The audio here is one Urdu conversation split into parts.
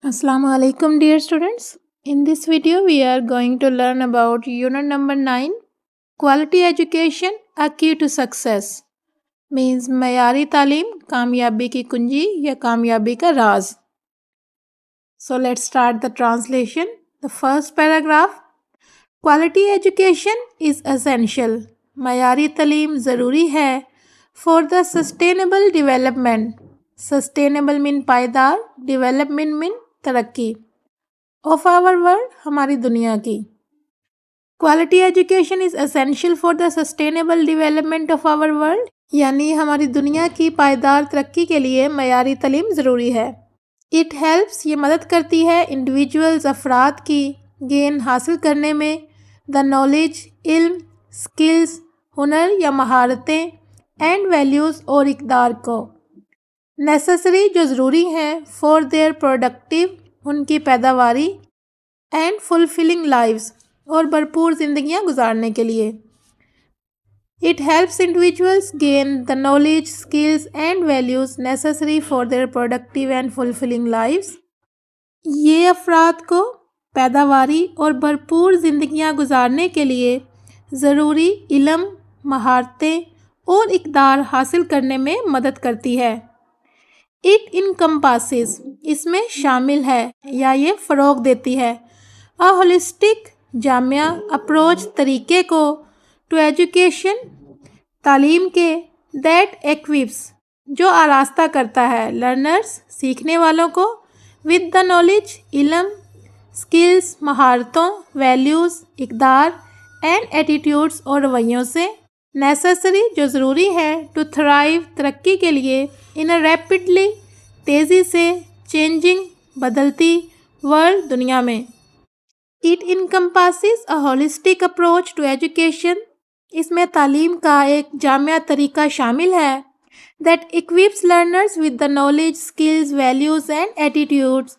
Assalamu alaikum dear students. In this video we are going to learn about unit number 9 quality education a key to success means معیاری تعلیم کامیابی کی کنجی یا کامیابی کا راز. So let's start the translation. The first paragraph, quality education is essential. معیاری تعلیم ضروری ہے for the sustainable development. Sustainable mean پائیدار, development mean ترقی of our world ہماری دنیا کی. Quality education is essential for the sustainable development of our world یعنی ہماری دنیا کی پائیدار ترقی کے لیے معیاری تعلیم ضروری ہے. It helps یہ مدد کرتی ہے individuals افراد کی gain حاصل کرنے میں the knowledge علم skills ہنر یا مہارتیں and values اور اقدار کو necessary جو ضروری ہیں for their productive ان کی پیداواری and fulfilling lives اور بھرپور زندگیاں گزارنے کے لیے. It helps individuals gain the knowledge, skills and values necessary for their productive and fulfilling lives. یہ افراد کو پیداواری اور بھرپور زندگیاں گزارنے کے لیے ضروری علم، مہارتیں اور اقدار حاصل کرنے میں مدد کرتی ہے. It encompasses اس میں شامل ہے یا یہ فروغ دیتی ہے a holistic جامع اپروچ طریقے کو to education تعلیم کے that equips جو آراستہ کرتا ہے learners سیکھنے والوں کو with the knowledge علم skills مہارتوں values اقدار and attitudes اور رویوں سے necessary جو ضروری ہے to thrive ترقی کے لیے in a rapidly تیزی سے changing بدلتی world دنیا میں. It encompasses a holistic approach to education اس میں تعلیم کا ایک جامع طریقہ شامل ہے that equips learners with the knowledge, skills, values and attitudes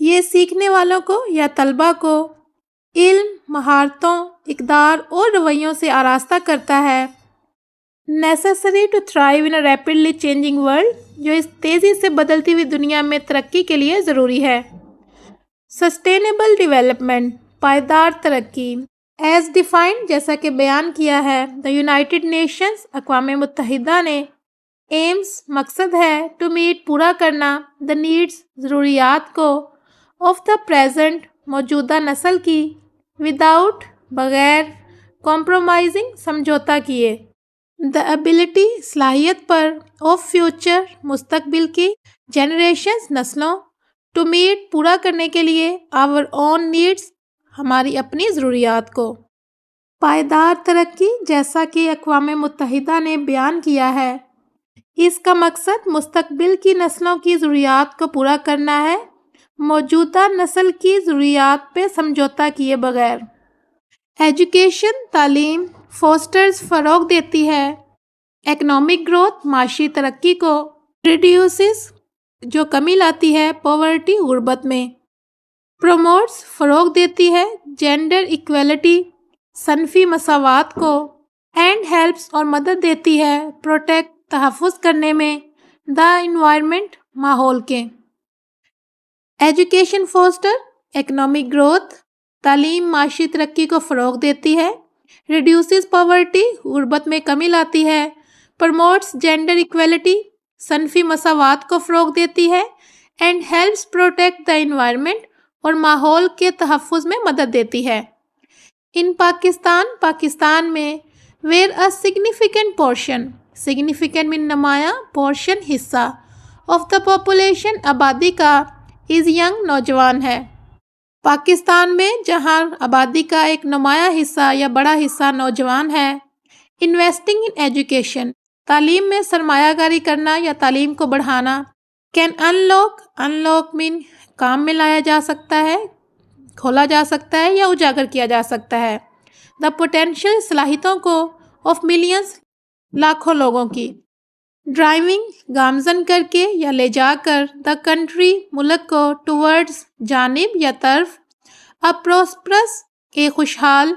یہ سیکھنے والوں کو یا طلبہ کو علم، مہارتوں، اقدار اور رویوں سے آراستہ کرتا ہے necessary to thrive in a rapidly changing world جو اس تیزی سے بدلتی ہوئی دنیا میں ترقی کے لیے ضروری ہے. Sustainable development پائیدار ترقی as defined جیسا کہ بیان کیا ہے the United Nations اقوام متحدہ نے aims مقصد ہے to meet پورا کرنا the needs ضروریات کو of the present موجودہ نسل کی without بغیر compromising سمجھوتا کیے the ability صلاحیت پر of future مستقبل کی generations نسلوں to meet پورا کرنے کے لیے our own needs ہماری اپنی ضروریات کو. پائیدار ترقی جیسا کہ اقوام متحدہ نے بیان کیا ہے اس کا مقصد مستقبل کی نسلوں کی ضروریات کو پورا کرنا ہے موجودہ نسل کی ضروریات پہ سمجھوتا کیے بغیر. ایجوکیشن تعلیم فوسٹرز فروغ دیتی ہے اکنامک گروتھ معاشی ترقی کو ریڈیوسز جو کمی لاتی ہے پاورٹی غربت میں پروموٹس فروغ دیتی ہے جینڈر ایکویلٹی صنفی مساوات کو اینڈ ہیلپس اور مدد دیتی ہے پروٹیکٹ تحفظ کرنے میں دا انوائرمنٹ ماحول کے. ایجوکیشن فوسٹر اکنامک گروتھ تعلیم معاشی ترقی کو فروغ دیتی ہے ریڈیوسز پاورٹی غربت میں کمی لاتی ہے پروموٹس جینڈر ایکویلٹی صنفی مساوات کو فروغ دیتی ہے and helps protect the environment اور ماحول کے تحفظ میں مدد دیتی ہے. ان پاکستان میں where a significant portion significant میں نمایاں پورشن حصہ آف دا پاپولیشن آبادی کا از ینگ نوجوان ہے. پاکستان میں جہاں آبادی کا ایک نمایاں حصہ یا بڑا حصہ نوجوان ہے انویسٹنگ ان ایجوکیشن تعلیم میں سرمایہ کاری کرنا یا تعلیم کو بڑھانا کین انلاک مین کام میں لایا جا سکتا ہے کھولا جا سکتا ہے یا اجاگر کیا جا سکتا ہے دا پوٹینشیل صلاحیتوں کو آف ملینز لاکھوں لوگوں کی ڈرائیونگ گامزن کر کے یا لے جا کر دا کنٹری ملک کو ٹورڈز جانب یا طرف ا پروسپرس ایک خوشحال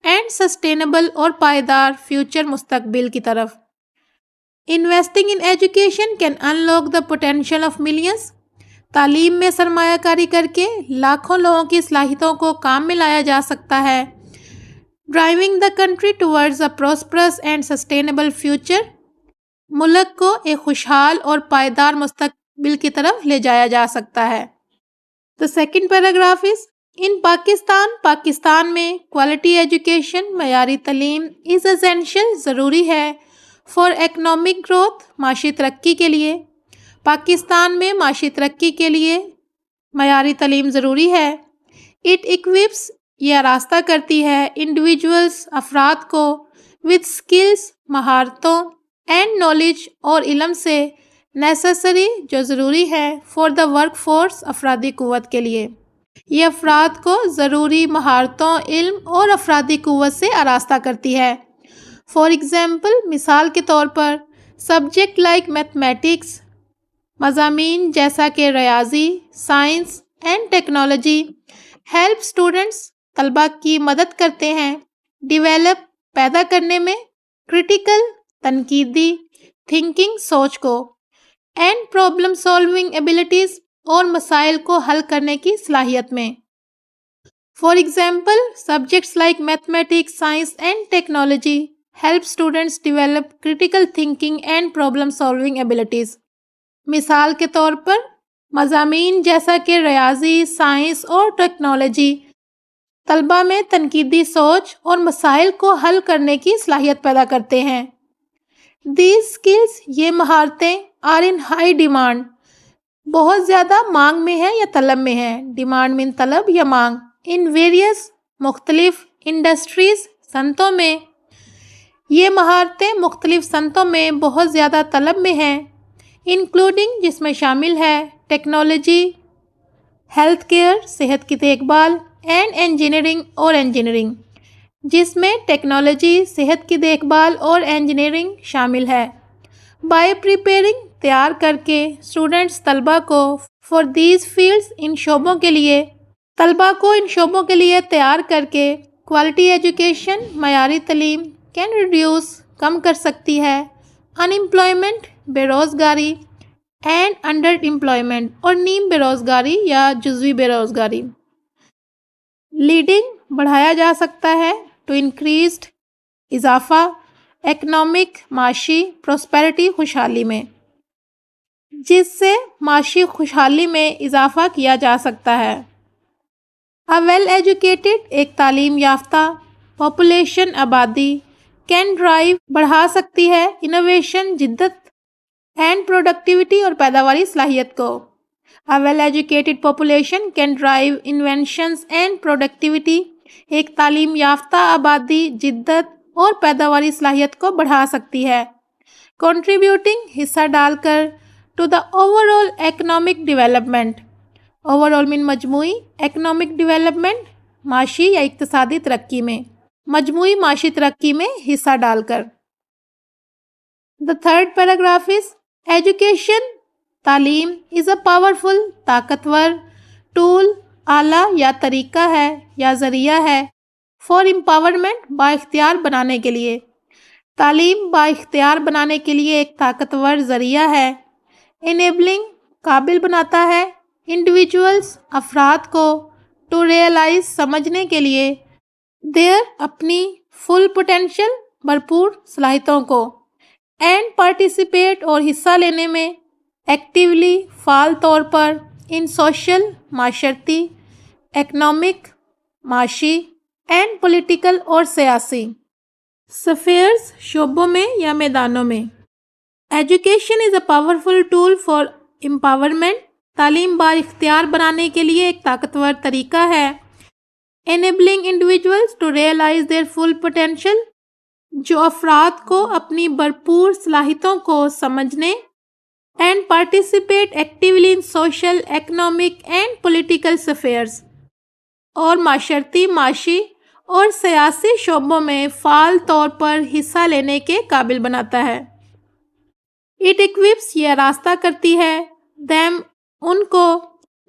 اینڈ سسٹینیبل اور پائیدار فیوچر مستقبل کی طرف. Investing in education can unlock the potential of millions. تعلیم میں سرمایہ کاری کر کے لاکھوں لوگوں کی صلاحیتوں کو کام میں لایا جا سکتا ہے. Driving the country towards a prosperous and sustainable future. ملک کو ایک خوشحال اور پائیدار مستقبل کی طرف لے جایا جا سکتا ہے. The second paragraph is in Pakistan میں کوالٹی ایجوکیشن معیاری تعلیم از essential ضروری ہے فار اکنامک گروتھ معاشی ترقی کے لیے. پاکستان میں معاشی ترقی کے لیے معیاری تعلیم ضروری ہے. اٹ equips یہ آراستہ کرتی ہے انڈیویجولز افراد کو with skills مہارتوں اینڈ نالج اور علم سے نیسیسری جو ضروری ہے فار دا ورک فورس افرادی قوت کے لیے. یہ افراد کو ضروری مہارتوں علم اور افرادی قوت سے آراستہ کرتی ہے. فار ایگزامپل مثال کے طور پر سبجیکٹ لائک میتھمیٹکس مضامین جیسا کہ ریاضی science and technology help students طلباء کی مدد کرتے ہیں ڈیویلپ پیدا کرنے میں کریٹیکل تنقیدی تھنکنگ سوچ کو اینڈ پرابلم سالونگ ایبلٹیز اور مسائل کو حل کرنے کی صلاحیت میں. For example subjects like mathematics science and technology help students develop critical thinking and problem solving abilities. مثال کے طور پر مضامین جیسا کہ ریاضی سائنس اور ٹیکنالوجی طلباء میں تنقیدی سوچ اور مسائل کو حل کرنے کی صلاحیت پیدا کرتے ہیں. These skills یہ مہارتیں are in high demand بہت زیادہ مانگ میں ہے یا طلب میں ہے. ڈیمانڈ میں طلب یا مانگ. in various مختلف انڈسٹریز صنعتوں میں یہ مہارتیں مختلف صنعتوں میں بہت زیادہ طلب میں ہیں انکلوڈنگ جس میں شامل ہے ٹیکنالوجی ہیلتھ کیئر صحت کی دیکھ بھال اینڈ انجینئرنگ اور انجینئرنگ جس میں ٹیکنالوجی صحت کی دیکھ بھال اور انجینئرنگ شامل ہے. بائی پریپیئرنگ تیار کر کے اسٹوڈنٹس طلباء کو فار دیز فیلڈس ان شعبوں کے لیے تیار کر کے کوالٹی ایجوکیشن معیاری تعلیم کین ریڈیوس کم کر سکتی ہے ان امپلائمنٹ بے روزگاری اینڈ انڈر امپلائمنٹ اور نیم بے روزگاری یا جزوی بے روزگاری. لیڈنگ بڑھایا جا سکتا ہے ٹو انکریزڈ اضافہ اکنامک معاشی پراسپیرٹی خوشحالی میں جس سے معاشی خوشحالی میں اضافہ کیا جا سکتا ہے. A well educated ایک تعلیم یافتہ پاپولیشن آبادی کین ڈرائیو بڑھا سکتی ہے انوویشن جدت اینڈ پروڈکٹیوٹی اور پیداواری صلاحیت کو. A well educated population can drive inventions and productivity ایک تعلیم یافتہ آبادی جدت اور پیداواری صلاحیت کو بڑھا سکتی ہے. Contributing حصہ ڈال کر to the overall economic development overall mean مجموعی economic development معاشی یا اقتصادی ترقی میں مجموعی معاشی ترقی میں حصہ ڈال کر. The third paragraph is education تعلیم is a powerful طاقتور ٹول آلہ یا طریقہ ہے یا ذریعہ ہے فار امپاورمنٹ با اختیار بنانے کے لیے. تعلیم با اختیار بنانے کے لیے ایک طاقتور ذریعہ ہے. انیبلنگ قابل بناتا ہے انڈیویجولز افراد کو ٹو ریئلائز سمجھنے کے لیے دیر اپنی فل پوٹینشیل بھرپور صلاحیتوں کو اینڈ پارٹیسپیٹ اور حصہ لینے میں ایکٹیولی فعال طور پر ان سوشل معاشرتی اکنامک معاشی اینڈ پولیٹیکل اور سیاسی سفیئرز شعبوں میں یا میدانوں میں. Education is a powerful tool for empowerment تعلیم با اختیار بنانے کے لیے ایک طاقتور طریقہ ہے. enabling individuals to realize their full potential جو افراد کو اپنی بھرپور صلاحیتوں کو سمجھنے and participate actively in social, economic and political affairs اور معاشرتی معاشی اور سیاسی شعبوں میں فعال طور پر حصہ لینے کے قابل بناتا ہے. It equips یہ آراستہ کرتی ہے them ان کو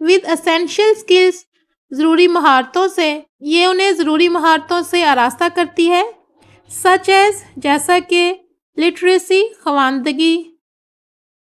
with essential skills ضروری مہارتوں سے یہ انہیں ضروری مہارتوں سے آراستہ کرتی ہے such as جیسا کہ literacy خواندگی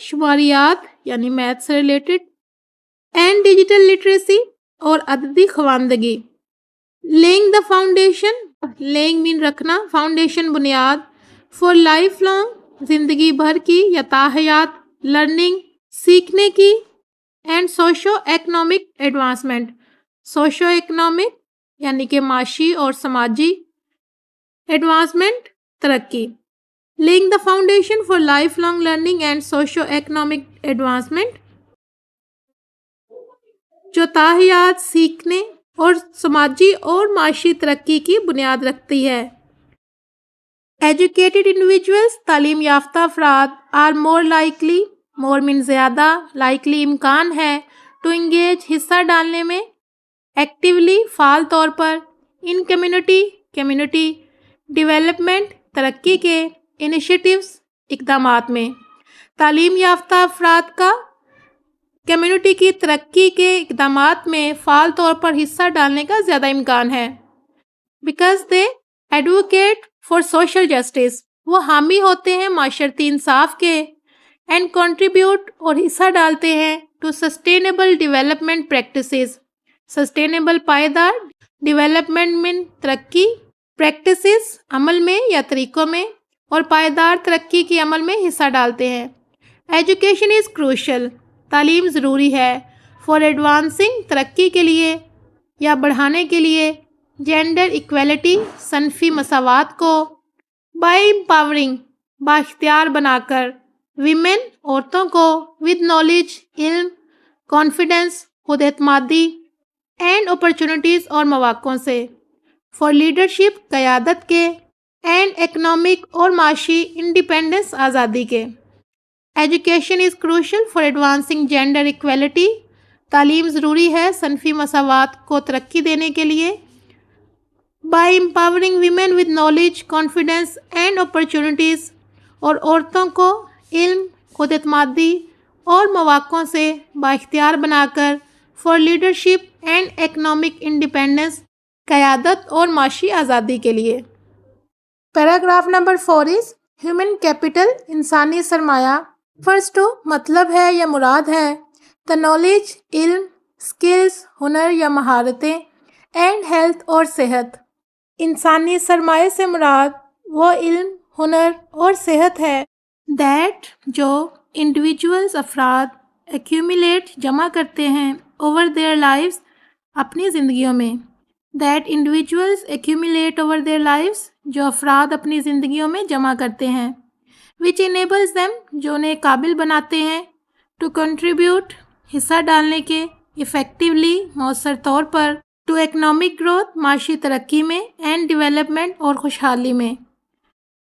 شماریات یعنی میتھ سے ریلیٹڈ، اینڈ ڈیجیٹل لٹریسی اور عددی خواندگی. لیئنگ دا فاؤنڈیشن، لیئنگ مین رکھنا، فاؤنڈیشن بنیاد، فار لائف لانگ زندگی بھر کی یا تاحیات لرننگ سیکھنے کی، and socio economic advancement, socio economic یعنی کہ معاشی اور سماجی ایڈوانسمنٹ ترقی. Lying the foundation for life long learning and socio economic advancement جو تاحیات سیکھنے اور سماجی اور معاشی ترقی کی بنیاد رکھتی ہے. ایجوکیٹڈ انڈیویجولز تعلیم یافتہ افراد آر مور لائکلی، مور من زیادہ، لائکلی امکان ہے، ٹو انگیج حصہ ڈالنے میں، ایکٹیولی فعال طور پر، ان کمیونٹی ڈیولپمنٹ ترقی کے، انیشیٹیوز اقدامات میں. تعلیم یافتہ افراد کا کمیونٹی کی ترقی کے اقدامات میں فعال طور پر حصہ ڈالنے کا زیادہ امکان ہے. Because they advocate for social justice, وہ حامی ہوتے ہیں معاشرتی انصاف کے، اینڈ کنٹریبیوٹ اور حصہ ڈالتے ہیں to sustainable development practices, sustainable پائیدار ڈیولپمنٹ میں ترقی، پریکٹسز عمل میں یا طریقوں میں، اور پائیدار ترقی کے عمل میں حصہ ڈالتے ہیں. ایجوکیشن از کروشل، تعلیم ضروری ہے، فار ایڈوانسنگ ترقی کے لیے یا بڑھانے کے لیے، جینڈر ایکویلٹی صنفی مساوات کو، بائی امپاورنگ بااختیار بنا کر، ویمن عورتوں کو، ود نالج علم، کانفیڈنس خود اعتمادی، اینڈ اپرچونٹیز اور مواقعوں سے، فار لیڈرشپ قیادت کے، اینڈ اکنامک اور معاشی انڈیپینڈنس آزادی کے. Education is crucial for advancing gender equality, تعلیم ضروری ہے صنفی مساوات کو ترقی دینے کے لیے، by empowering women with knowledge confidence and opportunities, اور عورتوں کو علم، خود اعتمادی اور مواقعوں سے بااختیار بنا کر، for leadership and economic independence قیادت اور معاشی آزادی کے لیے. Paragraph number 4 is human capital, انسانی سرمایہ. فرسٹ مطلب ہے یا مراد ہے دا نالج علم، اسکلز ہنر یا مہارتیں، اینڈ ہیلتھ اور صحت. انسانی سرمایہ سے مراد وہ علم، ہنر اور صحت ہے دیٹ جو انڈیویجولز افراد ایکیومولیٹ جمع کرتے ہیں اوور دیئر لائفز اپنی زندگیوں میں. That individuals accumulate over their lives جو افراد اپنی زندگیوں میں جمع کرتے ہیں. وچ انیبلز دیم جو انہیں قابل بناتے ہیں ٹو کنٹریبیوٹ حصہ ڈالنے کے، افیکٹولی مؤثر طور پر، ٹو اکنامک گروتھ معاشی ترقی میں، اینڈ ڈیولپمنٹ اور خوشحالی میں.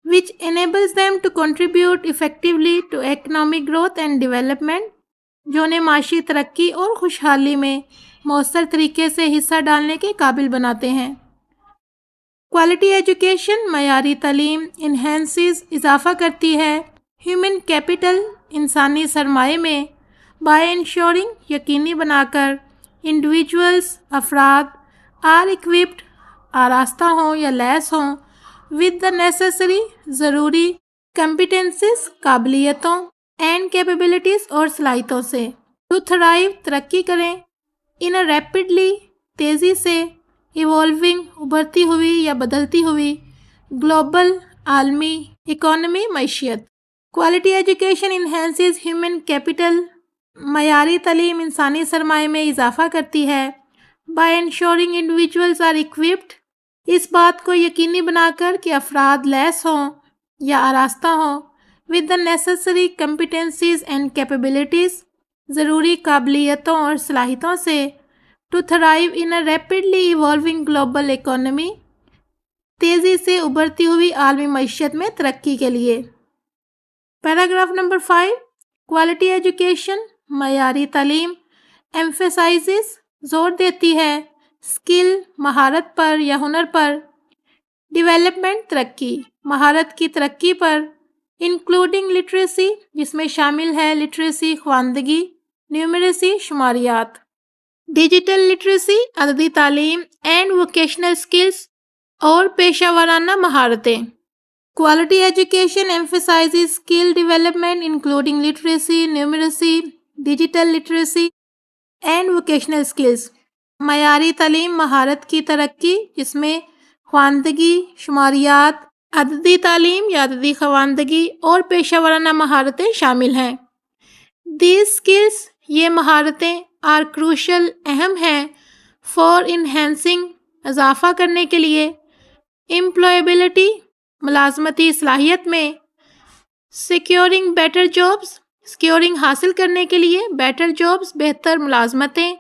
Which enables them to contribute effectively to economic growth and development جو انہیں معاشی ترقی اور خوشحالی میں مؤثر طریقے سے حصہ ڈالنے کے قابل بناتے ہیں. کوالٹی ایجوکیشن معیاری تعلیم انہینسز اضافہ کرتی ہے ہیومن کیپٹل انسانی سرمایہ میں، بائی انشورنگ یقینی بنا کر، انڈیویجولز افراد آر اکوپڈ آراستہ ہوں یا لیس ہوں، ود دا نیسیسری ضروری کمپیٹنسز قابلیتوں، اینڈ کیپیبلٹیز اور صلاحیتوں سے، ٹو تھرائیو ترقی کریں، ان اے ریپڈلی تیزی سے، ایوالونگ ابھرتی ہوئی یا بدلتی ہوئی، گلوبل عالمی اکانومی معیشت. Quality education enhances human capital معیاری تعلیم انسانی سرمایہ میں اضافہ کرتی ہے، by ensuring individuals are equipped اس بات کو یقینی بنا کر کہ افراد لیس ہوں یا آراستہ ہوں، with the necessary competencies and capabilities ضروری قابلیتوں اور صلاحیتوں سے، to thrive in a rapidly evolving global economy تیزی سے ابھرتی ہوئی عالمی معیشت میں ترقی کے لیے. پیراگراف نمبر 5 کوالٹی ایجوکیشن معیاری تعلیم ایمفیسائزز زور دیتی ہے اسکل مہارت پر یا ہنر پر، ڈیولپمنٹ ترقی مہارت کی ترقی پر، انکلوڈنگ لٹریسی جس میں شامل ہے لٹریسی خواندگی، نیومریسی شماریات، ڈیجیٹل لٹریسی عددی تعلیم، اینڈ ووکیشنل اسکلز اور پیشہ ورانہ مہارتیں. Quality education emphasizes skill development including literacy, numeracy, digital literacy and vocational skills. معیاری تعلیم مہارت کی ترقی جس میں خواندگی، شماریات، عددی تعلیم یا عددی خواندگی اور پیشہ ورانہ مہارتیں شامل ہیں. These skills یہ مہارتیں are crucial اہم ہیں for enhancing اضافہ کرنے کے لیے employability ملازمتی صلاحیت میں securing better jobs securing حاصل کرنے کے لیے better jobs بہتر ملازمتیں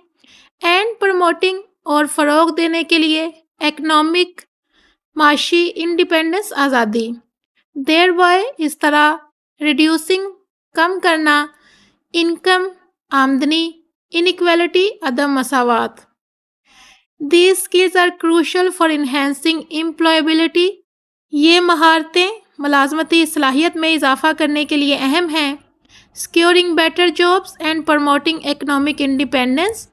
and promoting اور فروغ دینے کے لیے economic معاشی independence آزادی thereby اس طرح reducing کم کرنا income آمدنی inequality عدم مساوات. These skills are crucial for enhancing employability یہ مہارتیں ملازمتی صلاحیت میں اضافہ کرنے کے لیے اہم ہیں securing better jobs and promoting economic independence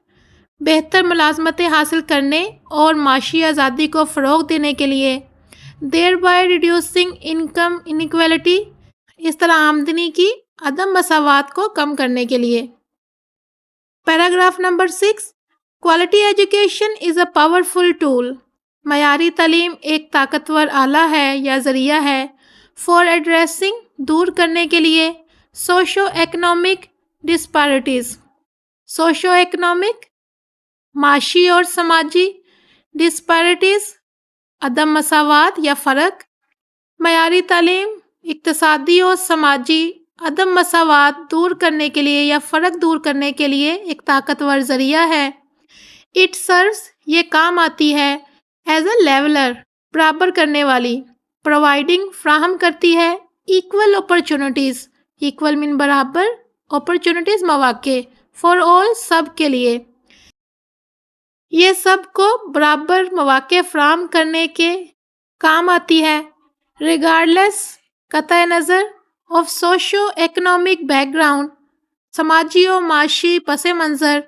بہتر ملازمتیں حاصل کرنے اور معاشی آزادی کو فروغ دینے کے لیے thereby reducing income inequality اس طرح آمدنی کی عدم مساوات کو کم کرنے کے لیے. Paragraph number 6 Quality education is a powerful tool معیاری تعلیم ایک طاقتور آلہ ہے یا ذریعہ ہے for addressing دور کرنے کے لیے socio-economic disparities socio-economic معاشی اور سماجی disparities عدم مساوات یا فرق. معیاری تعلیم اقتصادی اور سماجی عدم مساوات دور کرنے کے لیے یا فرق دور کرنے کے لیے ایک طاقتور ذریعہ ہے. It serves یہ کام آتی ہے ایز اے لیولر برابر کرنے والی پرووائڈنگ فراہم کرتی ہے ایکول اپرچونٹیز ایکول مین برابر اپرچونٹیز مواقع فار آل سب کے لیے یہ سب کو برابر مواقع فراہم کرنے کے کام آتی ہے ریگارڈلیس قطع نظر of socio economic back ground سماجی و معاشی پس منظر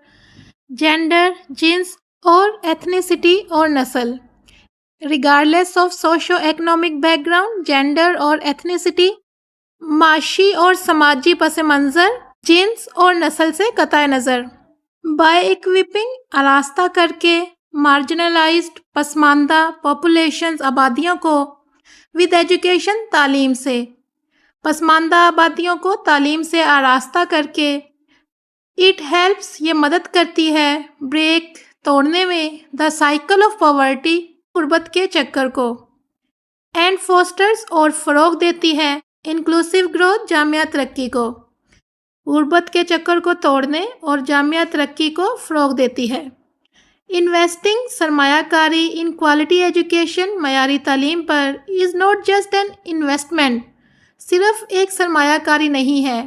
جینڈر جنس اور ایتھنیسٹی اور نسل regardless of socio economic back ground gender اور ایتھنیسٹی معاشی اور سماجی پس منظر جنس اور نسل سے قطع نظر بائی ایکوپنگ آراستہ کر کے مارجنلائزڈ پسماندہ پاپولیشنز آبادیوں کو ود ایجوکیشن تعلیم سے پسماندہ آبادیوں کو تعلیم سے آراستہ کر کے اٹ ہیلپس یہ مدد کرتی ہے بریک توڑنے میں دا سائیکل آف پاورٹی غربت کے چکر کو اینڈ فوسٹرز اور فروغ دیتی ہے انکلوسیو گروتھ جامعہ ترقی کو غربت کے چکر کو توڑنے اور جامعہ ترقی کو فروغ دیتی ہے. انویسٹنگ سرمایہ کاری ان کوالٹی ایجوکیشن معیاری تعلیم پر is not just an investment صرف ایک سرمایہ کاری نہیں ہے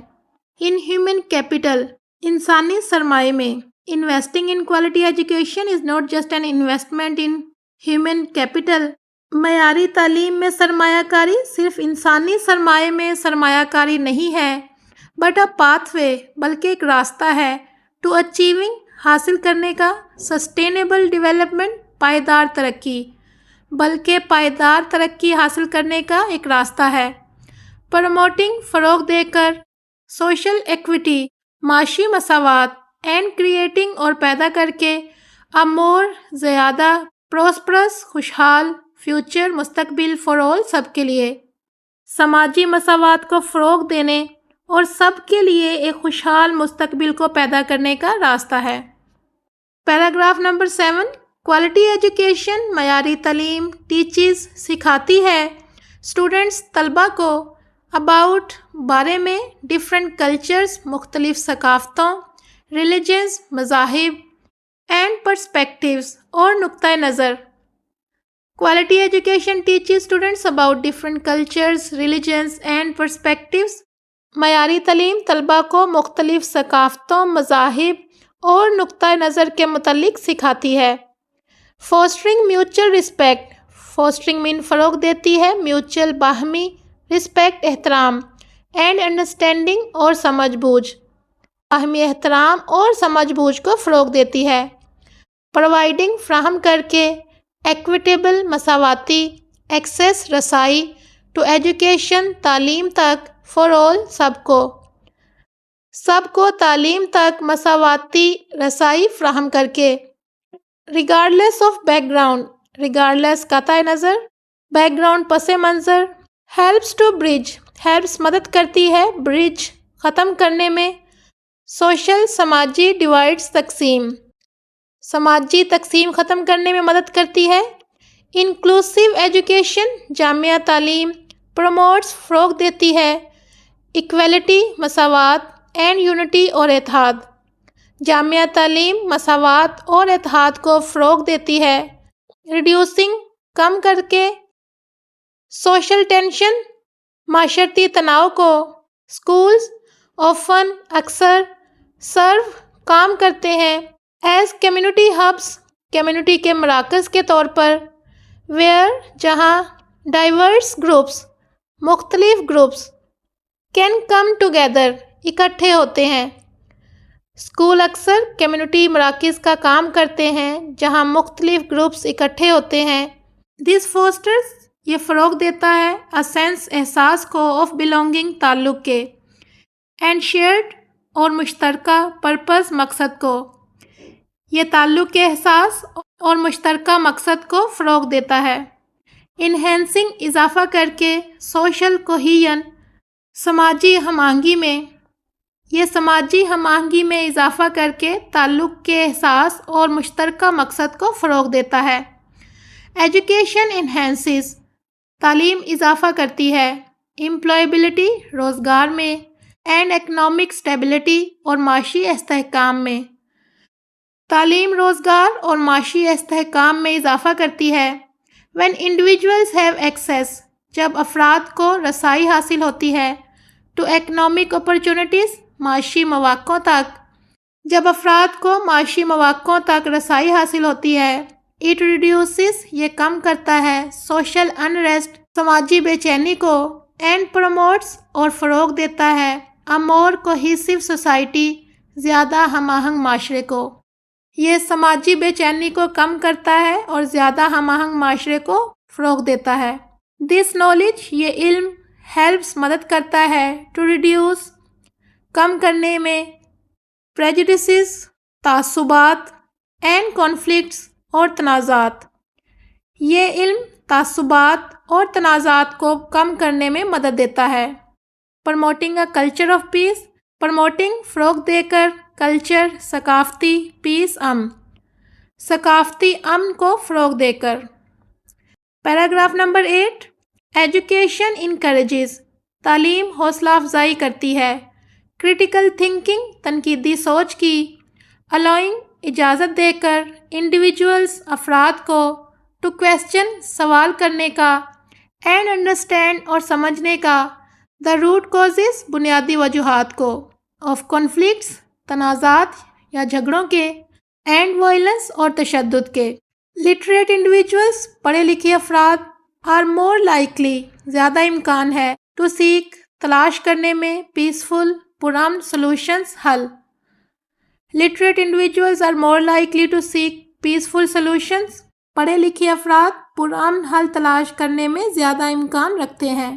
ان ہیومن کیپٹل انسانی سرمایے میں investing in quality education is not just an investment in human capital معیاری تعلیم میں سرمایہ کاری صرف انسانی سرمایے میں سرمایہ کاری نہیں ہے بٹ اے پاتھ وے بلکہ ایک راستہ ہے ٹو اچیونگ حاصل کرنے کا سسٹینیبل ڈیولپمنٹ پائیدار ترقی بلکہ پائیدار ترقی حاصل کرنے کا ایک راستہ ہے. پروموٹنگ فروغ دے کر سوشل ایکوٹی معاشی مساوات اینڈ کریٹنگ اور پیدا کر کے ا مور زیادہ پروسپرس خوشحال فیوچر مستقبل فار آل سب کے لیے سماجی مساوات کو فروغ دینے اور سب کے لیے ایک خوشحال مستقبل کو پیدا کرنے کا راستہ ہے. پیراگراف نمبر 7 کوالٹی ایجوکیشن معیاری تعلیم ٹیچز سکھاتی ہے اسٹوڈنٹس طلبہ کو اباؤٹ بارے میں ڈفرینٹ کلچرز مختلف ثقافتوں ریلیجنز مذاہب اینڈ پرسپیکٹیوز اور نقطۂ نظر. Quality education teaches students about different cultures religions and perspectives معیاری تعلیم طلبہ کو مختلف ثقافتوں مذاہب اور نقطۂ نظر کے متعلق سکھاتی ہے. فوسٹرنگ میوچل رسپیکٹ فوسٹرنگ مین فروغ دیتی ہے میوچل باہمی رسپیکٹ احترام اینڈ انڈرسٹینڈنگ اور سمجھ بوجھ باہمی احترام اور سمجھ بوجھ کو فروغ دیتی ہے. پرووائڈنگ فراہم کر کے ایکویٹیبل مساواتی ایکسیس رسائی ٹو ایجوکیشن تعلیم تک فار آل سب کو تعلیم تک مساواتی رسائی فراہم کر کے regardless of back ground regardless قطع نظر بیک گراؤنڈ پس منظر ہیلپس ٹو برج ہیلپس مدد کرتی ہے برج ختم کرنے میں سوشل سماجی ڈیوائڈز سماجی تقسیم ختم کرنے میں مدد کرتی ہے انکلوسیو ایجوکیشن جامعہ تعلیم پروموٹس فروغ دیتی ہے ایکویلٹی مساوات اینڈ یونٹی اور اتحاد جامعہ تعلیم مساوات اور اتحاد کو فروغ دیتی ہے ریڈیوسنگ کم کر کے سوشل ٹینشن معاشرتی تناؤ کو اسکولز آفن اکثر سرو کام کرتے ہیں ایز کمیونٹی ہبس کمیونٹی کے مراکز کے طور پر ویئر جہاں ڈائیورس گروپس مختلف گروپس کین کم ٹوگیدر اکٹھے ہوتے ہیں اسکول اکثر کمیونٹی مراکز کا کام کرتے ہیں جہاں مختلف گروپس اکٹھے ہوتے ہیں دس فوسٹرز یہ فروغ دیتا ہے سینس احساس کو آف بلونگنگ تعلق کے اینڈ شیئرڈ اور مشترکہ پرپز مقصد کو یہ تعلق کے احساس اور مشترکہ مقصد کو فروغ دیتا ہے انہینسنگ اضافہ کر کے سوشل کوہیژن سماجی ہم آہنگی میں یہ سماجی ہم آہنگی میں اضافہ کر کے تعلق کے احساس اور مشترکہ مقصد کو فروغ دیتا ہے ایجوکیشن انہینسز تعلیم اضافہ کرتی ہے امپلائبلٹی روزگار میں اینڈ اکنامک اسٹیبلٹی اور معاشی استحکام میں تعلیم روزگار اور معاشی استحکام میں اضافہ کرتی ہے when individuals have access جب افراد کو رسائی حاصل ہوتی ہے to economic opportunities معاشی مواقعوں تک جب افراد کو معاشی مواقعوں تک رسائی حاصل ہوتی ہے it reduces یہ کم کرتا ہے social unrest سماجی بے چینی کو and promotes اور فروغ دیتا ہے a more cohesive society زیادہ ہم آہنگ معاشرے کو یہ سماجی بے چینی کو کم کرتا ہے اور زیادہ ہم آہنگ معاشرے کو فروغ دیتا ہے دس نالج یہ علم ہیلپس مدد کرتا ہے ٹو ریڈیوس کم کرنے میں پریجوڈسز تعصبات اینڈ کانفلکٹس اور تنازعات یہ علم تعصبات اور تنازعات کو کم کرنے میں مدد دیتا ہے promoting a culture of peace promoting فروغ دے کر کلچر ثقافتی پیس ثقافتی امن کو فروغ دے کر پیراگراف نمبر 8 ایجوکیشن انکریجز تعلیم حوصلہ افزائی کرتی ہے کریٹیکل تھنکنگ تنقیدی سوچ کی الاؤنگ اجازت دے کر انڈیویجولز افراد کو ٹو کویسچن سوال کرنے کا اینڈ انڈرسٹینڈ اور سمجھنے کا دا روٹ کازز بنیادی وجوہات کو آف کانفلکٹس تنازعات یا جھگڑوں کے اینڈ وائلنس اور تشدد کے لٹریٹ انڈیویجولز پڑھے لکھے افراد آر مور لائکلی زیادہ امکان ہے ٹو سیک تلاش کرنے میں پیسفل پرامن سولوشنز حل literate individuals are more likely to seek peaceful solutions پڑھے لکھے افراد پرامن حل تلاش کرنے میں زیادہ امکان رکھتے ہیں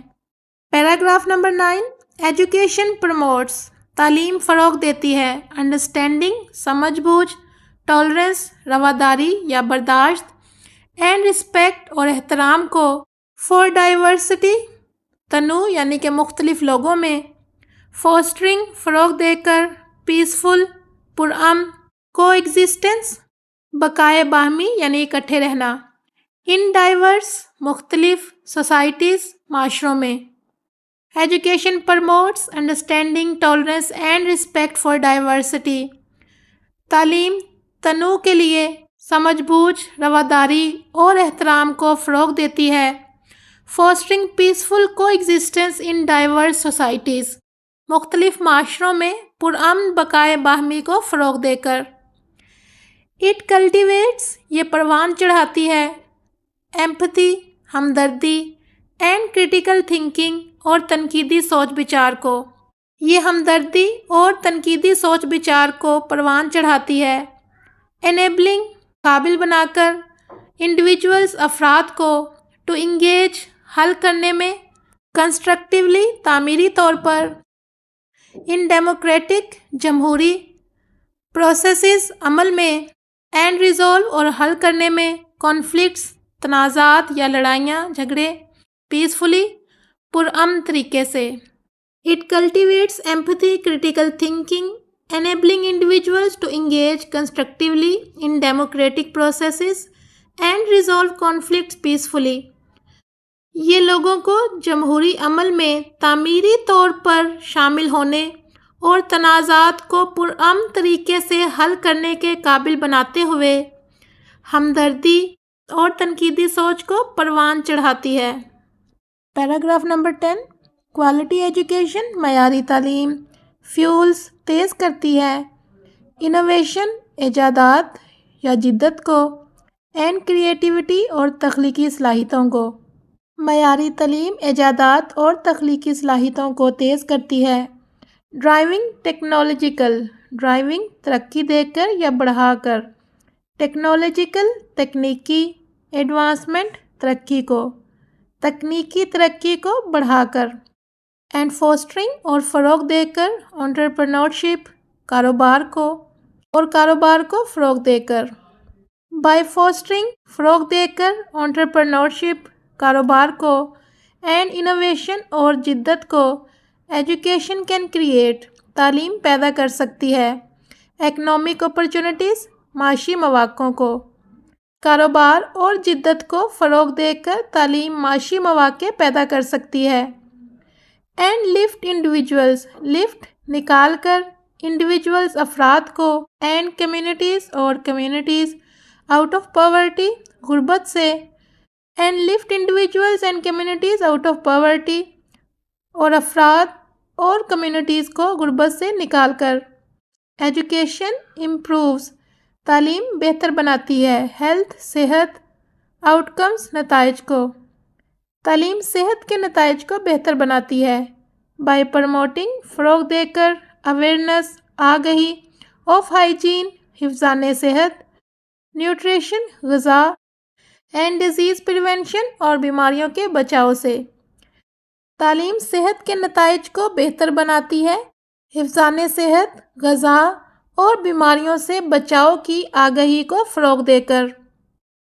پیراگراف نمبر 9 ایجوکیشن پروموٹس تعلیم فروغ دیتی ہے انڈرسٹینڈنگ سمجھ بوجھ ٹالرنس رواداری یا برداشت اینڈ رسپیکٹ اور احترام کو فار ڈائیورسٹی تنوع یعنی کہ مختلف لوگوں میں فوسٹرنگ فروغ دے کر پیسفل پرامن کو ایگزسٹنس بقائے باہمی یعنی اکٹھے رہنا ان ڈائیورس مختلف سوسائٹیز معاشروں میں education promotes understanding tolerance and respect for diversity تعلیم تنوع کے لیے سمجھ بوجھ رواداری اور احترام کو فروغ دیتی ہے فوسٹرنگ پیسفل کو ایگزسٹنس ان ڈائیورس سوسائٹیز مختلف معاشروں میں پرامن بقائے باہمی کو فروغ دے کر اٹ کلٹیویٹس یہ پروان چڑھاتی ہے ایمپتھی ہمدردی اینڈ کریٹیکل تھنکنگ اور تنقیدی سوچ بچار کو یہ ہمدردی اور تنقیدی سوچ بچار کو پروان چڑھاتی ہے انیبلنگ قابل بنا کر انڈیویجولز افراد کو ٹو انگیج حل کرنے میں کنسٹرکٹیولی تعمیری طور پر، ان ڈیموکریٹک جمہوری پروسیسز عمل میں، اینڈ ریزولو اور حل کرنے میں، کانفلکٹس تنازعات یا لڑائیاں جھگڑے پیسفلی پرامن طریقے سے۔ It cultivates empathy, critical thinking, enabling individuals to engage constructively in democratic processes and resolve conflicts peacefully۔ یہ لوگوں کو جمہوری عمل میں تعمیری طور پر شامل ہونے اور تنازعات کو پرامن طریقے سے حل کرنے کے قابل بناتے ہوئے ہمدردی اور تنقیدی سوچ کو پروان چڑھاتی ہے۔ پیراگراف نمبر 10، کوالٹی ایجوکیشن معیاری تعلیم فیولز تیز کرتی ہے انوویشن ایجادات یا جدت کو، اینڈ کریٹیوٹی اور تخلیقی صلاحیتوں کو۔ معیاری تعلیم ایجادات اور تخلیقی صلاحیتوں کو تیز کرتی ہے۔ ڈرائیونگ ٹیکنالوجیکل، ڈرائیونگ ترقی دے کر یا بڑھا کر، ٹیکنالوجیکل تکنیکی، ایڈوانسمنٹ ترقی کو، تکنیکی ترقی کو بڑھا کر، اینڈ فوسٹرنگ اور فروغ دے کر انٹرپرینورشپ کاروبار کو اور کاروبار کو فروغ دے کر۔ بائی فوسٹرنگ فروغ دے کر انٹرپرینورشپ کاروبار کو، اینڈ انوویشن اور جدت کو، ایجوکیشن کین کریٹ تعلیم پیدا کر سکتی ہے اکنامک اپرچونٹیز معاشی مواقع کو، کاروبار اور جدت کو فروغ دے کر تعلیم معاشی مواقع پیدا کر سکتی ہے۔ اینڈ لفٹ انڈیویجولز، لفٹ نکال کر، انڈیویجولز افراد کو، اینڈ کمیونٹیز اور کمیونٹیز آؤٹ آف پاورٹی غربت سے، and lift individuals and communities out of poverty اور افراد اور کمیونٹیز کو غربت سے نکال کر۔ ایجوکیشن امپرووز تعلیم بہتر بناتی ہے ہیلتھ صحت آؤٹ کمز نتائج کو، تعلیم صحت کے نتائج کو بہتر بناتی ہے۔ بائی پروموٹنگ فروغ دے کر، اویئرنیس آگہی آف ہائیجین حفظان صحت، نیوٹریشن غذا، اینڈ ڈیزیز پریونشن اور بیماریوں کے بچاؤ سے۔ تعلیم صحت کے نتائج کو بہتر بناتی ہے حفظان صحت، غذا اور بیماریوں سے بچاؤ کی آگہی کو فروغ دے کر۔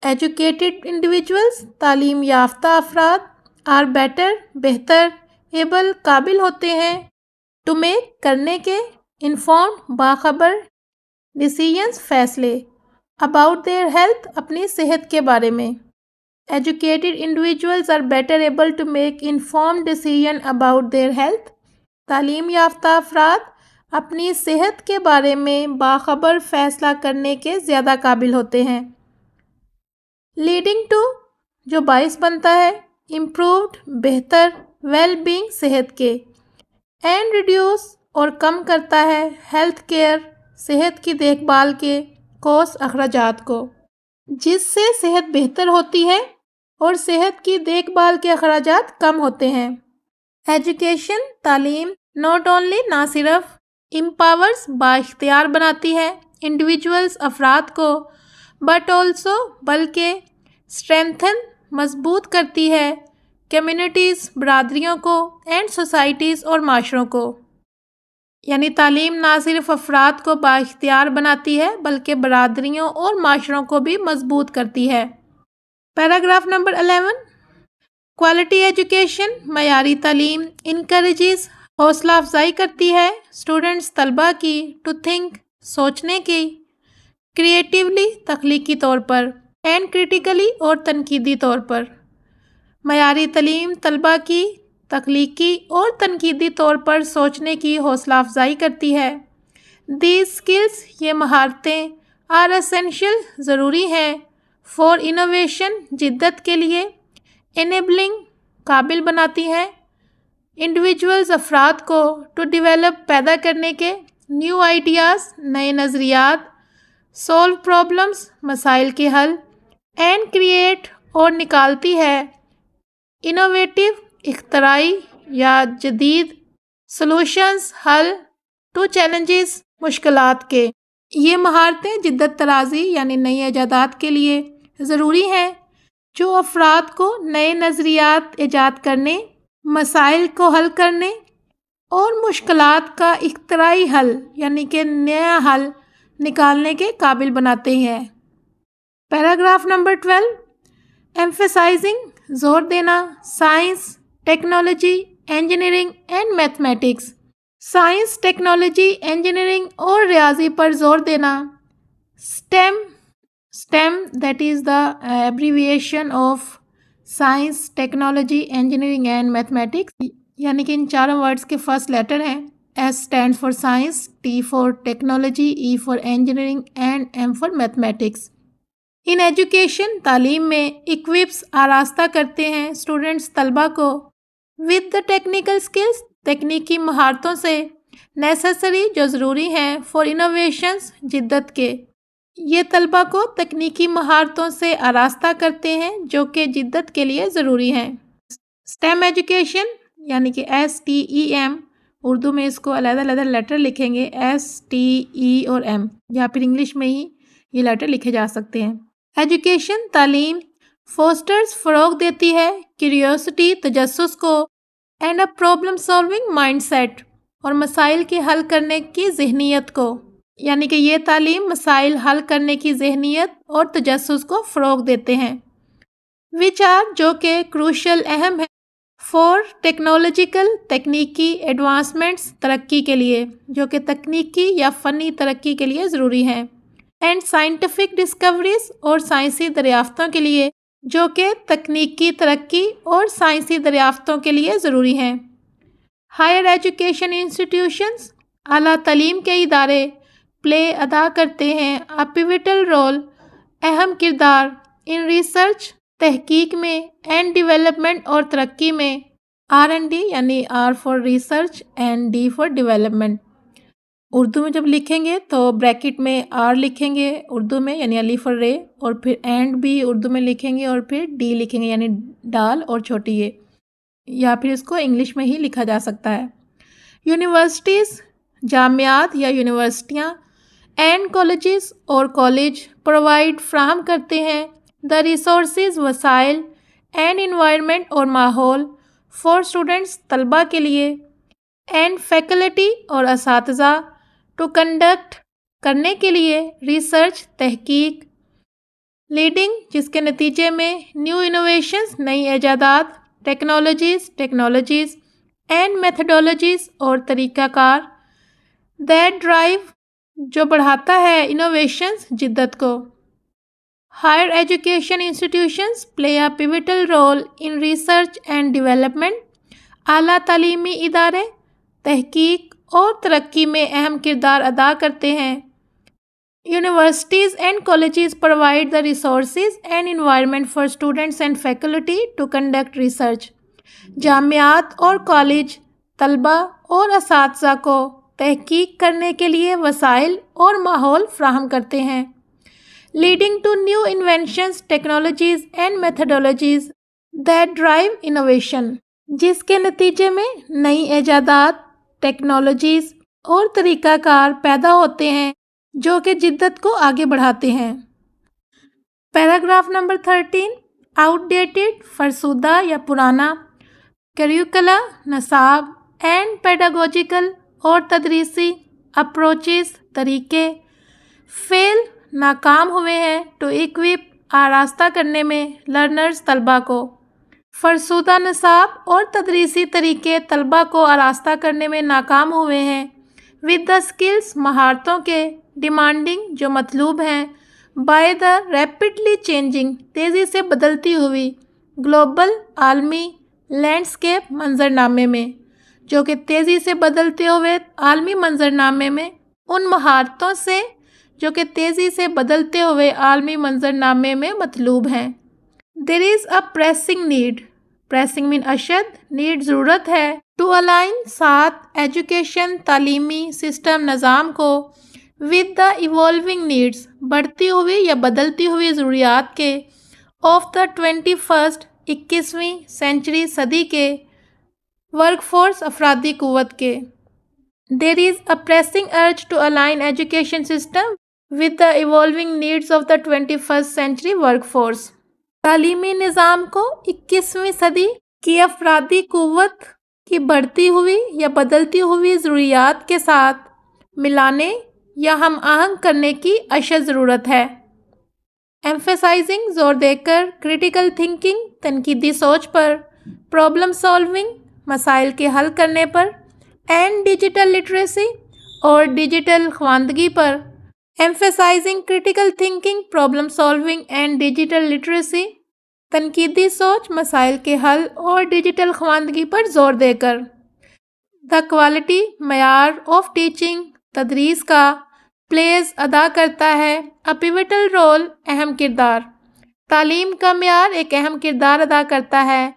ایجوکیٹڈ انڈیویجولز تعلیم یافتہ افراد آر بیٹر بہتر ایبل قابل ہوتے ہیں ٹو میک کرنے کے انفارمڈ باخبر ڈیسیژنز فیصلے اباؤٹ دیئر ہیلتھ اپنی صحت کے بارے میں۔ Educated individuals are better able to make informed decision about their health, تعلیم یافتہ افراد اپنی صحت کے بارے میں باخبر فیصلہ کرنے کے زیادہ قابل ہوتے ہیں۔ لیڈنگ ٹو جو باعث بنتا ہے، امپرووڈ بہتر ویل بینگ صحت کے، اینڈ ریڈیوس اور کم کرتا ہے ہیلتھ کیئر صحت کی دیکھ بھال کے کوس اخراجات کو، جس سے صحت بہتر ہوتی ہے اور صحت کی دیکھ بھال کے اخراجات کم ہوتے ہیں۔ ایجوکیشن تعلیم ناٹ اونلی نہ صرف امپاورز بااختیار بناتی ہے انڈیویجولز افراد کو، بٹ آلسو بلکہ اسٹرینتھن مضبوط کرتی ہے کمیونٹیز برادریوں کو، اینڈ سوسائٹیز اور معاشروں کو۔ یعنی تعلیم نہ صرف افراد کو بااختیار بناتی ہے بلکہ برادریوں اور معاشروں کو بھی مضبوط کرتی ہے۔ پیراگراف نمبر 11، کوالٹی ایجوکیشن معیاری تعلیم انکریجز حوصلہ افزائی کرتی ہے اسٹوڈنٹس طلباء کی ٹو تھنک سوچنے کی، کریٹیولی تخلیقی طور پر، اینڈ کریٹیکلی اور تنقیدی طور پر۔ معیاری تعلیم طلباء کی تخلیقی اور تنقیدی طور پر سوچنے کی حوصلہ افزائی کرتی ہے۔ دیز اسکلز یہ مہارتیں آر اسینشیل ضروری ہیں فار انوویشن جدت کے لیے، انیبلنگ قابل بناتی ہیں انڈیویجولز افراد کو ٹو ڈیولپ پیدا کرنے کے نیو آئیڈیاز نئے نظریات، سولو پرابلمس مسائل کے حل، اینڈ کریٹ اور نکالتی ہے انوویٹیو اختراعی یا جدید سلوشنز حل ٹو چیلنجز مشکلات کے۔ یہ مہارتیں جدت طرازی یعنی نئی ایجادات کے لیے ضروری ہیں جو افراد کو نئے نظریات ایجاد کرنے، مسائل کو حل کرنے اور مشکلات کا اختراعی حل یعنی کہ نیا حل نکالنے کے قابل بناتے ہیں۔ پیراگراف نمبر 12 ایمفیسائزنگ زور دینا science, technology, engineering and mathematics, science, technology, engineering اور ریاضی پر زور دینا۔ STEM that is the abbreviation of science, technology, engineering and mathematics, یعنی کہ ان چاروں ورڈز کے فرسٹ لیٹر ہیں۔ S stands for science, T for technology, E for engineering and M for mathematics. In education تعلیم میں equips آراستہ کرتے ہیں اسٹوڈنٹس طلبہ کو with the technical skills تکنیکی مہارتوں سے necessary جو ضروری ہیں for innovations جدت کے۔ یہ طلبہ کو تکنیکی مہارتوں سے آراستہ کرتے ہیں جو کہ جدت کے لیے ضروری ہیں۔ STEM ایجوکیشن یعنی کہ STEM، اردو میں اس کو علیحدہ علیحدہ لیٹر لکھیں گے STE اور M، یا پھر انگلش میں ہی یہ لیٹر لکھے جا سکتے ہیں۔ ایجوکیشن تعلیم فوسٹرز فروغ دیتی ہے کیوریوسٹی تجسس کو and a problem solving mindset اور مسائل کے حل کرنے کی ذہنیت کو، یعنی کہ یہ تعلیم مسائل حل کرنے کی ذہنیت اور تجسس کو فروغ دیتے ہیں۔ وچ آر جو کہ کروشل اہم ہے فار ٹیکنالوجیکل تکنیکی ایڈوانسمنٹس ترقی کے لیے، جو کہ تکنیکی یا فنی ترقی کے لیے ضروری ہیں، اینڈ سائنٹیفک ڈسکوریز اور سائنسی دریافتوں کے لیے جو کہ تکنیکی ترقی اور سائنسی دریافتوں کے لیے ضروری ہیں۔ ہائر ایجوکیشن انسٹیٹیوشنز اعلیٰ تعلیم کے ادارے پلے ادا کرتے ہیں اے پیوٹل رول اہم کردار ان ریسرچ تحقیق میں اینڈ ڈیولپمنٹ اور ترقی میں، R&D یعنی R for research and D for development. Urdu میں جب لکھیں گے تو بریکٹ میں R لکھیں گے اردو میں یعنی الف اور رے، اور پھر اینڈ بھی اردو میں لکھیں گے اور پھر D لکھیں گے یعنی ڈال اور چھوٹی اے، یا پھر اس کو انگلش میں ہی لکھا جا سکتا ہے۔ یونیورسٹیز جامعات یا یونیورسٹیاں اینڈ کالجز اور کالج پرووائڈ فراہم کرتے ہیں دا ریسورسز وسائل اینڈ انوائرمنٹ اور ماحول فار اسٹوڈنٹس طلبہ کے لیے اینڈ فیکلٹی اور اساتذہ ٹو کنڈکٹ کرنے کے لیے ریسرچ تحقیق لیڈنگ جس کے نتیجے میں نیو انوویشنز نئی ایجادات ٹیکنالوجیز اینڈ میتھڈولوجیز اور طریقہ کار دیٹ ڈرائیو جو بڑھاتا ہے انوویشنز جدت کو۔ Higher education institutions play a pivotal role in research and development, اعلیٰ تعلیمی ادارے تحقیق اور ترقی میں اہم کردار ادا کرتے ہیں۔ Universities and colleges provide the resources and environment for students and faculty to conduct research, جامعات اور کالج طلبہ اور اساتذہ کو تحقیق کرنے کے لیے وسائل اور ماحول فراہم کرتے ہیں۔ Leading to new inventions technologies and methodologies that drive innovation جس کے نتیجے میں نئی ایجادات ٹیکنالوجیز اور طریقہ کار پیدا ہوتے ہیں جو کہ جدت کو آگے بڑھاتے ہیں۔ پیراگراف نمبر 13 آؤٹ ڈیٹڈ فرسودہ یا پرانا کریکولا نصاب اینڈ پیڈاگوجیکل اور تدریسی اپروچز طریقے فیل ناکام ہوئے ہیں ٹو ایکوپ آراستہ کرنے میں لرنرز طلبہ کو، فرسودہ نصاب اور تدریسی طریقے طلبہ کو آراستہ کرنے میں ناکام ہوئے ہیں ود دا اسکلس مہارتوں کے ڈیمانڈنگ جو مطلوب ہیں بائی دا ریپڈلی چینجنگ تیزی سے بدلتی ہوئی گلوبل عالمی لینڈسکیپ منظرنامے میں، جو کہ تیزی سے بدلتے ہوئے عالمی منظرنامے میں ان مہارتوں سے جو کہ تیزی سے بدلتے ہوئے عالمی منظرنامے میں مطلوب ہیں۔ دیر is a pressing need, pressing مین اشد، نیڈ ضرورت ہے، ٹو الائن ساتھ ایجوکیشن تعلیمی سسٹم نظام کو ود دا ایوالونگ نیڈس بڑھتی ہوئی یا بدلتی ہوئی ضروریات کے آف دا 21 21ویں سینچری صدی کے ورک فورس افرادی قوت کے۔ There is a pressing urge to align education system with the evolving needs of the 21 century work force, تعلیمی نظام کو 21ویں صدی کہ افرادی قوت کی بڑھتی ہوئی یا بدلتی ہوئی ضروریات کے ساتھ ملانے یا ہم آہنگ کرنے کی اشد ضرورت ہے۔ ایمفیسائزنگ زور دے کر کریٹیکل تھنکنگ تنقیدی سوچ پر، پرابلم سالونگ مسائل کے حل کرنے پر، اینڈ ڈیجیٹل لٹریسی اور ڈیجیٹل خواندگی پر۔ Emphasising critical thinking, problem solving and digital literacy, تنقیدی سوچ مسائل کے حل اور ڈیجیٹل خواندگی پر زور دے کر۔ دا کوالٹی معیار آف ٹیچنگ تدریس کا پلیز ادا کرتا ہے اے پیوٹل رول اہم کردار۔ تعلیم کا معیار ایک اہم کردار ادا کرتا ہے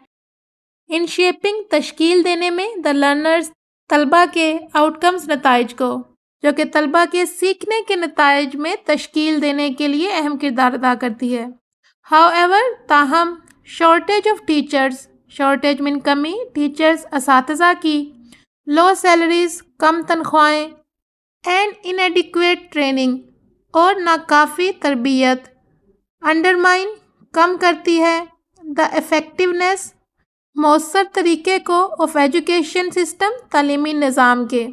ان شیپنگ تشکیل دینے میں دا لرنرز طلبہ کے آؤٹ کمز نتائج کو، جو کہ طلبہ کے سیکھنے کے نتائج میں تشکیل دینے کے لیے اہم کردار ادا کرتی ہے۔ However، تاہم شارٹیج آف ٹیچرز، شارٹیج من کمی ٹیچرز اساتذہ کی، لو سیلریز کم تنخواہیں، اینڈ انیڈیکویٹ ٹریننگ اور ناکافی تربیت، انڈرمائن کم کرتی ہے دا افیکٹونیس مؤثر طریقے کو آف ایجوکیشن سسٹم تعلیمی نظام کے،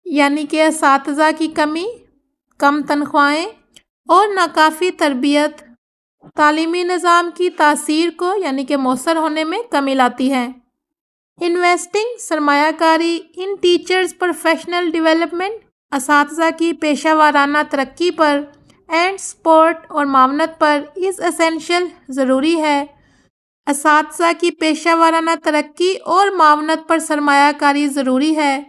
یعنی کہ اساتذہ کی کمی، کم تنخواہیں اور ناکافی تربیت تعلیمی نظام کی تاثیر کو یعنی کہ مؤثر ہونے میں کمی لاتی ہے۔ انویسٹنگ سرمایہ کاری ان ٹیچرز پروفیشنل ڈیولپمنٹ، اساتذہ کی پیشہ ورانہ ترقی پر، اینڈ سپورٹ اور معاونت پر از اسینشیل ضروری ہے۔ اساتذہ کی پیشہ ورانہ ترقی اور معاونت پر سرمایہ کاری ضروری ہے۔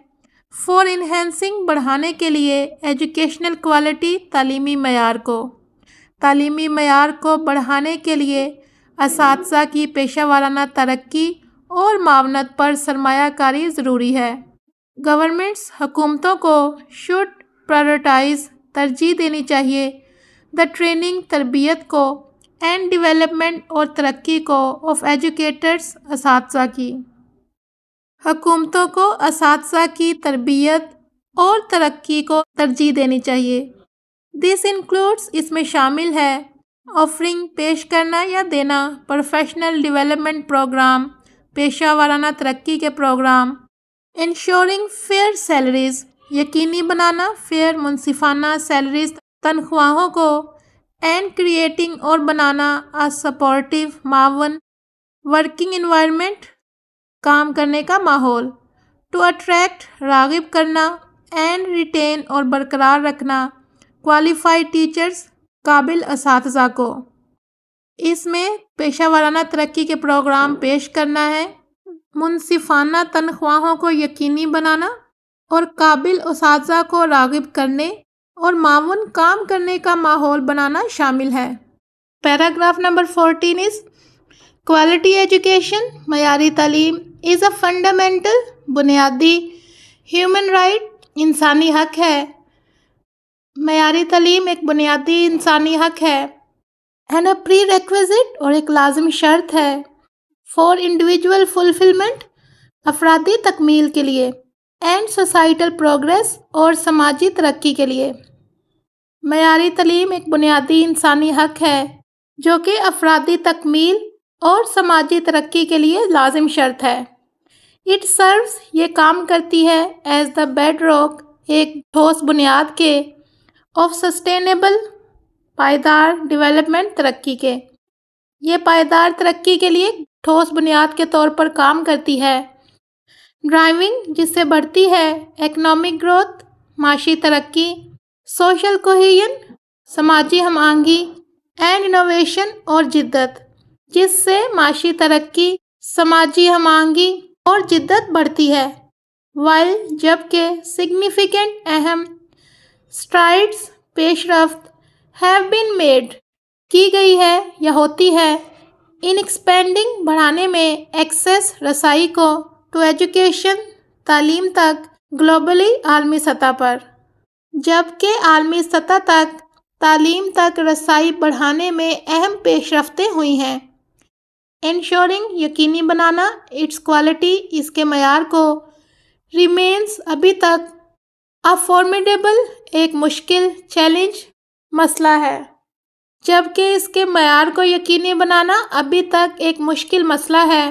فار انہینسنگ بڑھانے کے لیے ایجوکیشنل کوالٹی تعلیمی معیار کو بڑھانے کے لیے اساتذہ کی پیشہ ورانہ ترقی اور معاونت پر سرمایہ کاری ضروری ہے۔ گورنمنٹس حکومتوں کو شوڈ پرائورٹائز ترجیح دینی چاہیے دا ٹریننگ تربیت کو، اینڈ ڈیولپمنٹ اور ترقی کو آف ایجوکیٹرز اساتذہ کی۔ حکومتوں کو اساتذہ کی تربیت اور ترقی کو ترجیح دینی چاہیے۔ دس انکلوڈس اس میں شامل ہے آفرنگ پیش کرنا یا دینا، پروفیشنل ڈیولپمنٹ پروگرام پیشہ ورانہ ترقی کے پروگرام، انشورنگ فیئر سیلریز یقینی بنانا فیئر منصفانہ سیلریز تنخواہوں کو، اینڈ کریٹنگ اور بنانا سپورٹیو معاون ورکنگ انوائرمنٹ کام کرنے کا ماحول، ٹو اٹریکٹ راغب کرنا، اینڈ ریٹین اور برقرار رکھنا کوالیفائڈ ٹیچرز قابل اساتذہ کو۔ اس میں پیشہ ورانہ ترقی کے پروگرام پیش کرنا ہے، منصفانہ تنخواہوں کو یقینی بنانا اور قابل اساتذہ کو راغب کرنے اور معاون کام کرنے کا ماحول بنانا شامل ہے۔ Paragraph number 14 is quality education معیاری تعلیم از اے فنڈامنٹل بنیادی ہیومن رائٹ انسانی حق ہے۔ معیاری تعلیم ایک بنیادی انسانی حق ہے اینڈ اے پری ریکویزٹ اور ایک لازمی شرط ہے فار انڈیویجول فلفلمنٹ افرادی تکمیل کے لیے، اینڈ سوسائٹل پروگریس اور سماجی ترقی کے لیے۔ معیاری تعلیم ایک بنیادی انسانی حق ہے جو کہ افرادی تکمیل اور سماجی ترقی کے لیے لازم شرط ہے۔ اٹ سروس یہ کام کرتی ہے ایز دا بیڈ راک ایک ٹھوس بنیاد کے، آف سسٹینیبل پائیدار ڈیولپمنٹ ترقی کے، یہ پائیدار ترقی کے لیے ٹھوس بنیاد کے طور پر کام کرتی ہے۔ ڈرائیونگ جس سے بڑھتی ہے اکنامک گروتھ معاشی ترقی، سوشل کوہیژن سماجی ہم آہنگی، اینڈ انوویشن اور جدت جس سے معاشی ترقی سماجی ہم آہنگی اور جدت بڑھتی ہے۔ وائل جبکہ سگنیفیکنٹ اہم اسٹرائڈس پیش رفت ہیو بین میڈ کی گئی ہے یا ہوتی ہے ان ایکسپینڈنگ بڑھانے میں ایکسیس رسائی کو ٹو ایجوکیشن تعلیم تک گلوبلی عالمی سطح پر، جبکہ عالمی سطح تک تعلیم تک رسائی بڑھانے میں اہم پیش رفتیں ہوئی ہیں۔ انشورنگ یقینی بنانا اٹس کوالٹی اس کے معیار کو، ریمینز ابھی تک فارمیڈیبل ایک مشکل چیلنج مسئلہ ہے، جبکہ اس کے معیار کو یقینی بنانا ابھی تک ایک مشکل مسئلہ ہے۔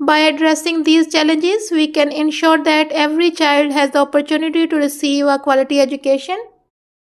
By addressing these challenges, we can ensure that every child has the opportunity to receive a quality education.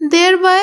Thereby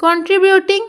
contributing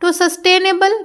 to sustainable